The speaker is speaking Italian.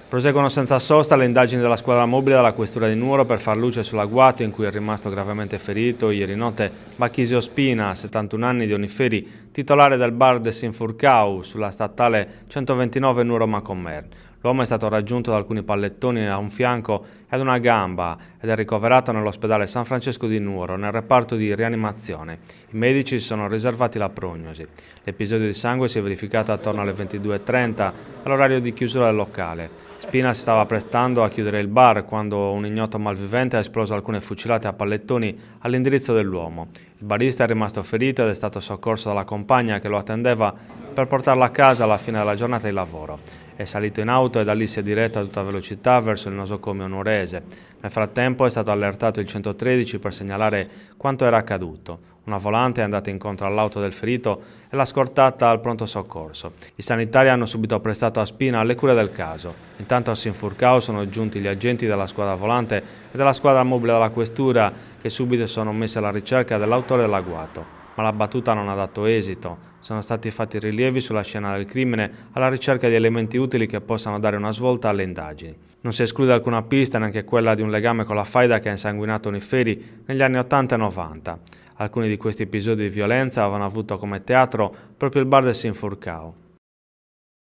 Proseguono senza sosta le indagini della squadra mobile della questura di Nuoro per far luce sull'agguato in cui è rimasto gravemente ferito ieri notte Bachisio Spina, 71 anni, di Oniferi, titolare del bar de Sinfurcau sulla statale 129 Nuoro-Macommer. L'uomo è stato raggiunto da alcuni pallettoni a un fianco e ad una gamba ed è ricoverato nell'ospedale San Francesco di Nuoro, nel reparto di rianimazione. I medici si sono riservati la prognosi. L'episodio di sangue si è verificato attorno alle 22:30 all'orario di chiusura del locale. Spina si stava prestando a chiudere il bar quando un ignoto malvivente ha esploso alcune fucilate a pallettoni all'indirizzo dell'uomo. Il barista è rimasto ferito ed è stato soccorso dalla compagna che lo attendeva per portarlo a casa alla fine della giornata di lavoro. È salito in auto e da lì si è diretto a tutta velocità verso il nosocomio nuorese. Nel frattempo è stato allertato il 113 per segnalare quanto era accaduto. Una volante è andata incontro all'auto del ferito e l'ha scortata al pronto soccorso. I sanitari hanno subito prestato a Spina le cure del caso. Intanto a Sinfurcao sono giunti gli agenti della squadra volante e della squadra mobile della questura che subito sono messi alla ricerca dell'autore dell'agguato. Ma la battuta non ha dato esito. Sono stati fatti rilievi sulla scena del crimine alla ricerca di elementi utili che possano dare una svolta alle indagini. Non si esclude alcuna pista, neanche quella di un legame con la faida che ha insanguinato Oniferi negli anni 80 e 90. Alcuni di questi episodi di violenza avevano avuto come teatro proprio il bar del Sinfurcao.